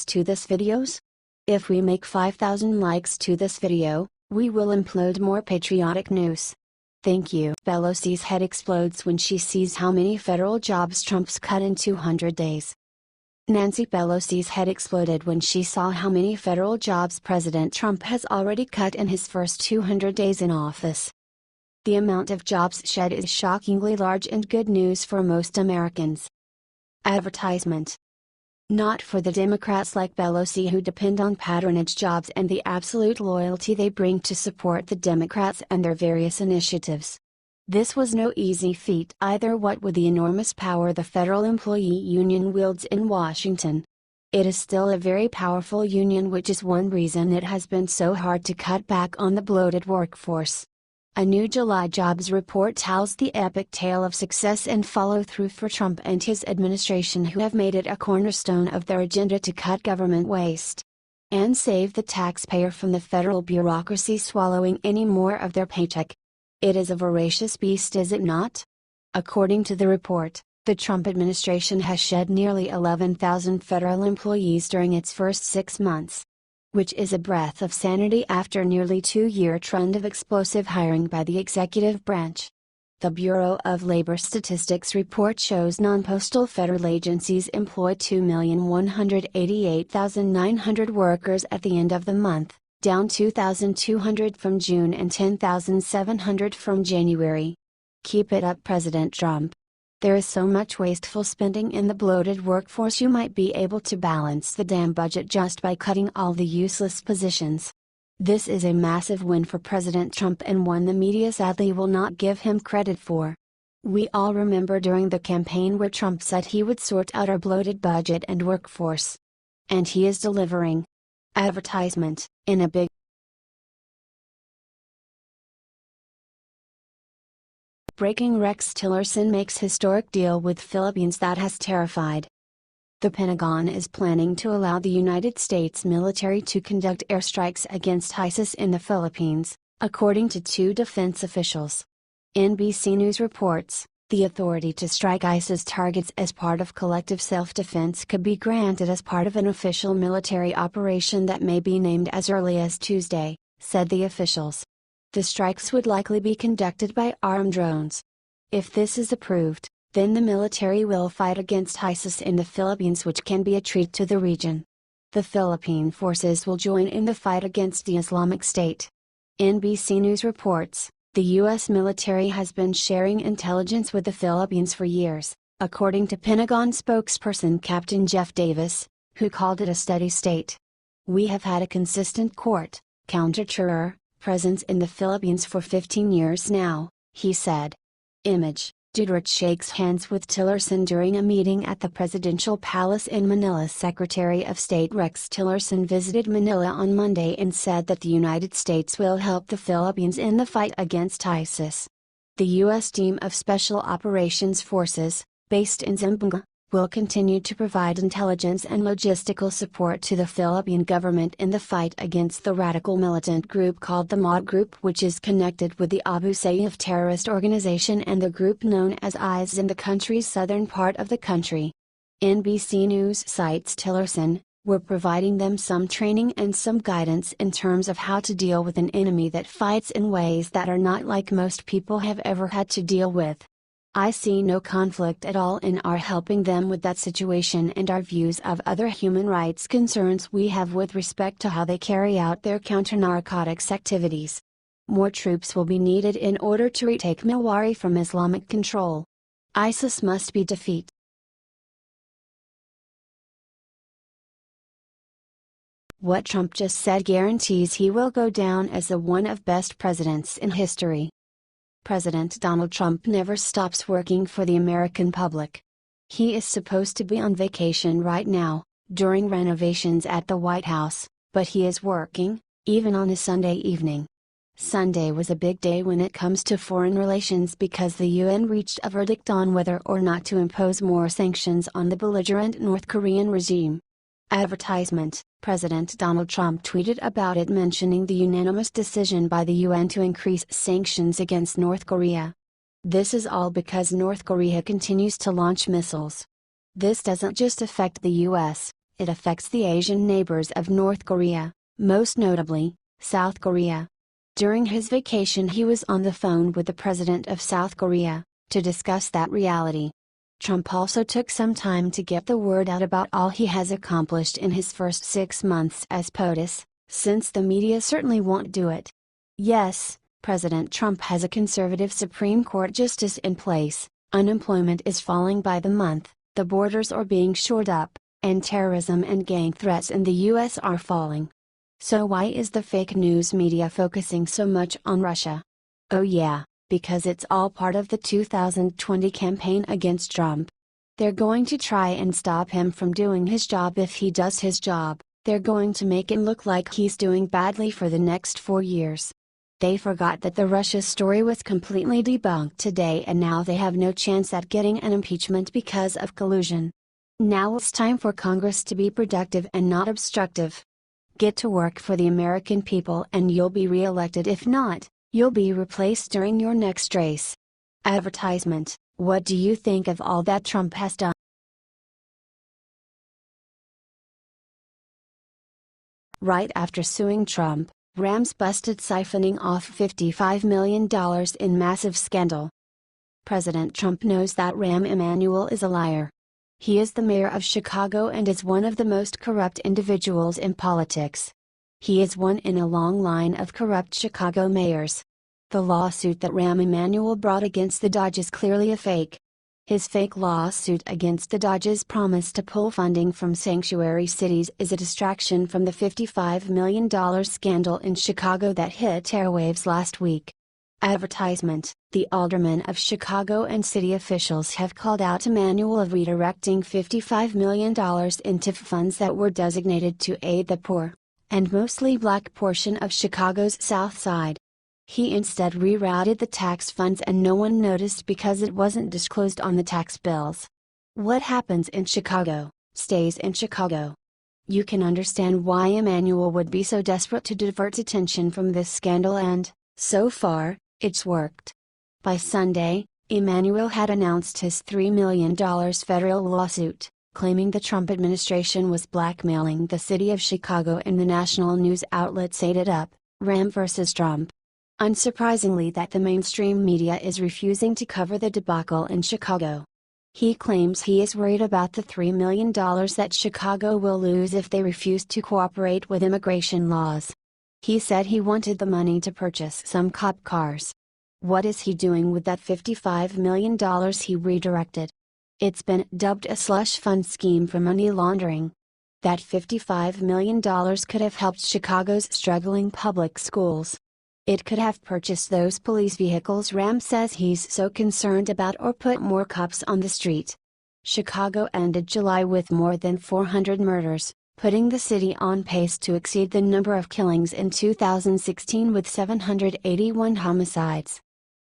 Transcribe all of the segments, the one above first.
likes to this videos? If we make 5,000 likes to this video, we will upload more patriotic news. Thank you. Pelosi's head explodes when she sees how many federal jobs Trump's cut in 200 days. Nancy Pelosi's head exploded when she saw how many federal jobs President Trump has already cut in his first 200 days in office. The amount of jobs shed is shockingly large and good news for most Americans. Advertisement. Not for the Democrats like Pelosi who depend on patronage jobs and the absolute loyalty they bring to support the Democrats and their various initiatives. This was no easy feat either. What with the enormous power the federal employee union wields in Washington. It is still a very powerful union, which is one reason it has been so hard to cut back on the bloated workforce. A new July jobs report tells the epic tale of success and follow-through for Trump and his administration, who have made it a cornerstone of their agenda to cut government waste and save the taxpayer from the federal bureaucracy swallowing any more of their paycheck. It is a voracious beast, is it not? According to the report, the Trump administration has shed nearly 11,000 federal employees during its first 6 months. Which is a breath of sanity after a nearly 2-year trend of explosive hiring by the executive branch. The Bureau of Labor Statistics report shows non-postal federal agencies employed 2,188,900 workers at the end of the month, down 2,200 from June and 10,700 from January. Keep it up, President Trump. There is so much wasteful spending in the bloated workforce, you might be able to balance the damn budget just by cutting all the useless positions. This is a massive win for President Trump and one the media sadly will not give him credit for. We all remember during the campaign where Trump said he would sort out our bloated budget and workforce. And he is delivering. Advertisement, in a big breaking, Rex Tillerson makes historic deal with Philippines that has terrified. The Pentagon is planning to allow the United States military to conduct airstrikes against ISIS in the Philippines, according to 2 defense officials. NBC News reports, the authority to strike ISIS targets as part of collective self-defense could be granted as part of an official military operation that may be named as early as Tuesday, said the officials. The strikes would likely be conducted by armed drones. If this is approved, then the military will fight against ISIS in the Philippines, which can be a treat to the region. The Philippine forces will join in the fight against the Islamic State. NBC News reports, the U.S. military has been sharing intelligence with the Philippines for years, according to Pentagon spokesperson Captain Jeff Davis, who called it a steady state. We have had a consistent counter-terror presence in the Philippines for 15 years now, he said. Image, Duterte shakes hands with Tillerson during a meeting at the presidential palace in Manila. Secretary of State Rex Tillerson visited Manila on Monday and said that the United States will help the Philippines in the fight against ISIS. The U.S. team of Special Operations Forces, based in Zamboanga, will continue to provide intelligence and logistical support to the Philippine government in the fight against the radical militant group called the MAOT Group, which is connected with the Abu Sayyaf terrorist organization and the group known as IS in the country's southern part of the country. NBC News cites Tillerson, "We're providing them some training and some guidance in terms of how to deal with an enemy that fights in ways that are not like most people have ever had to deal with. I see no conflict at all in our helping them with that situation and our views of other human rights concerns we have with respect to how they carry out their counter-narcotics activities. More troops will be needed in order to retake Milwari from Islamic control. ISIS must be defeated." What Trump just said guarantees he will go down as the one of best presidents in history. President Donald Trump never stops working for the American public. He is supposed to be on vacation right now, during renovations at the White House, but he is working, even on a Sunday evening. Sunday was a big day when it comes to foreign relations because the UN reached a verdict on whether or not to impose more sanctions on the belligerent North Korean regime. Advertisement, President Donald Trump tweeted about it, mentioning the unanimous decision by the UN to increase sanctions against North Korea. This is all because North Korea continues to launch missiles. This doesn't just affect the US, it affects the Asian neighbors of North Korea, most notably, South Korea. During his vacation he was on the phone with the president of South Korea, to discuss that reality. Trump also took some time to get the word out about all he has accomplished in his first 6 months as POTUS, since the media certainly won't do it. Yes, President Trump has a conservative Supreme Court justice in place, unemployment is falling by the month, the borders are being shored up, and terrorism and gang threats in the US are falling. So why is the fake news media focusing so much on Russia? Oh yeah, because it's all part of the 2020 campaign against Trump. They're going to try and stop him from doing his job. If he does his job, they're going to make it look like he's doing badly for the next 4 years. They forgot that the Russia story was completely debunked today, and now they have no chance at getting an impeachment because of collusion. Now it's time for Congress to be productive and not obstructive. Get to work for the American people and you'll be re-elected. If not, you'll be replaced during your next race. Advertisement: what do you think of all that Trump has done? Right after suing Trump, Rahm's busted siphoning off $55 million in massive scandal. President Trump knows that Rahm Emanuel is a liar. He is the mayor of Chicago and is one of the most corrupt individuals in politics. He is one in a long line of corrupt Chicago mayors. The lawsuit that Rahm Emanuel brought against the Dodge is clearly a fake. His fake lawsuit against the Dodge's promise to pull funding from sanctuary cities is a distraction from the $55 million scandal in Chicago that hit airwaves last week. Advertisement: the aldermen of Chicago and city officials have called out Emanuel of redirecting $55 million into funds that were designated to aid the poor, and mostly black portion of Chicago's South Side. He instead rerouted the tax funds and no one noticed because it wasn't disclosed on the tax bills. What happens in Chicago, stays in Chicago. You can understand why Emanuel would be so desperate to divert attention from this scandal, and, so far, it's worked. By Sunday, Emanuel had announced his $3 million federal lawsuit, claiming the Trump administration was blackmailing the city of Chicago, and the national news outlets ate it up, Rahm versus Trump. Unsurprisingly, that the mainstream media is refusing to cover the debacle in Chicago. He claims he is worried about the $3 million that Chicago will lose if they refuse to cooperate with immigration laws. He said he wanted the money to purchase some cop cars. What is he doing with that $55 million he redirected? It's been dubbed a slush fund scheme for money laundering. That $55 million could have helped Chicago's struggling public schools. It could have purchased those police vehicles Rahm says he's so concerned about, or put more cops on the street. Chicago ended July with more than 400 murders, putting the city on pace to exceed the number of killings in 2016 with 781 homicides.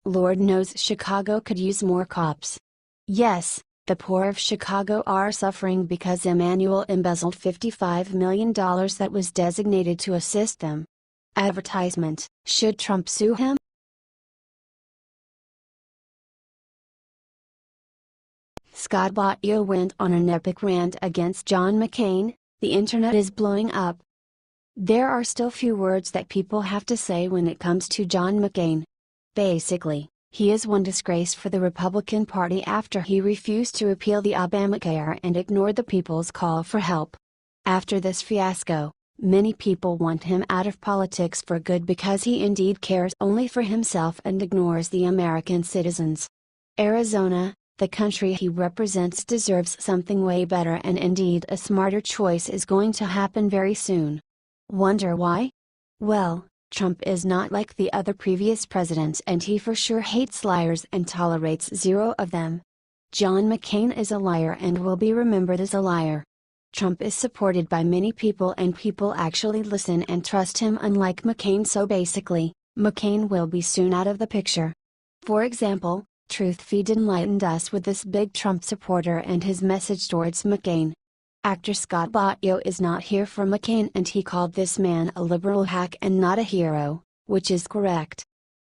Lord knows Chicago could use more cops. Yes, the poor of Chicago are suffering because Emanuel embezzled $55 million that was designated to assist them. Advertisement: should Trump sue him? Scott Baio went on an epic rant against John McCain. The internet is blowing up. There are still few words that people have to say when it comes to John McCain. Basically, he is one disgrace for the Republican Party after he refused to repeal the Obamacare and ignored the people's call for help. After this fiasco, many people want him out of politics for good because he indeed cares only for himself and ignores the American citizens. Arizona, the country he represents, deserves something way better, and indeed a smarter choice is going to happen very soon. Wonder why? Well, Trump is not like the other previous presidents, and he for sure hates liars and tolerates zero of them. John McCain is a liar and will be remembered as a liar. Trump is supported by many people and people actually listen and trust him, unlike McCain, so basically, McCain will be soon out of the picture. For example, TruthFeed enlightened us with this big Trump supporter and his message towards McCain. Actor Scott Baio is not here for McCain, and he called this man a liberal hack and not a hero, which is correct.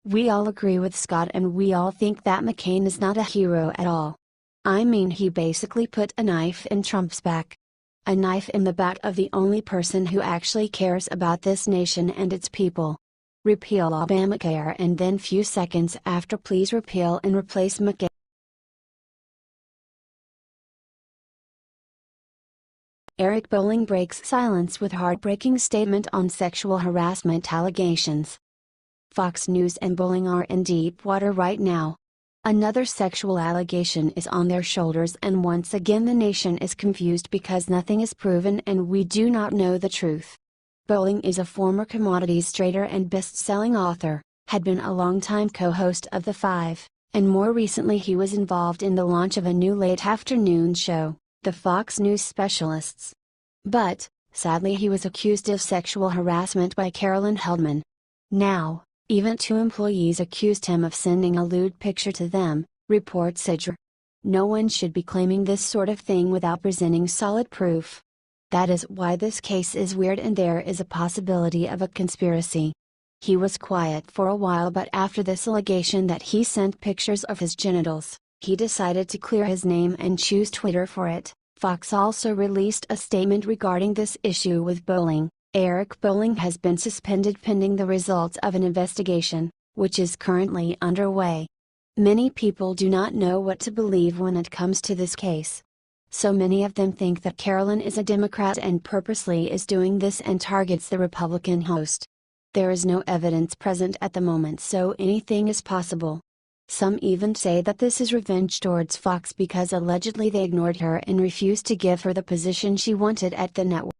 We all agree with Scott, and we all think that McCain is not a hero at all. I mean, he basically put a knife in Trump's back. A knife in the back of the only person who actually cares about this nation and its people. Repeal Obamacare and then few seconds after please repeal and replace McCain. Eric Bolling breaks silence with heartbreaking statement on sexual harassment allegations. Fox News and Bolling are in deep water right now. Another sexual allegation is on their shoulders, and once again the nation is confused because nothing is proven and we do not know the truth. Bolling is a former commodities trader and best-selling author, had been a longtime co-host of The Five, and more recently he was involved in the launch of a new late afternoon show, The Fox News Specialists. But, sadly, he was accused of sexual harassment by Carolyn Heldman. Now, even 2 employees accused him of sending a lewd picture to them, reports Sidger. No one should be claiming this sort of thing without presenting solid proof. That is why this case is weird and there is a possibility of a conspiracy. He was quiet for a while, but after this allegation that he sent pictures of his genitals, he decided to clear his name and choose Twitter for it. Fox also released a statement regarding this issue with Bolling. Eric Bolling has been suspended pending the results of an investigation, which is currently underway. Many people do not know what to believe when it comes to this case. So many of them think that Carolyn is a Democrat and purposely is doing this and targets the Republican host. There is no evidence present at the moment, so anything is possible. Some even say that this is revenge towards Fox because allegedly they ignored her and refused to give her the position she wanted at the network.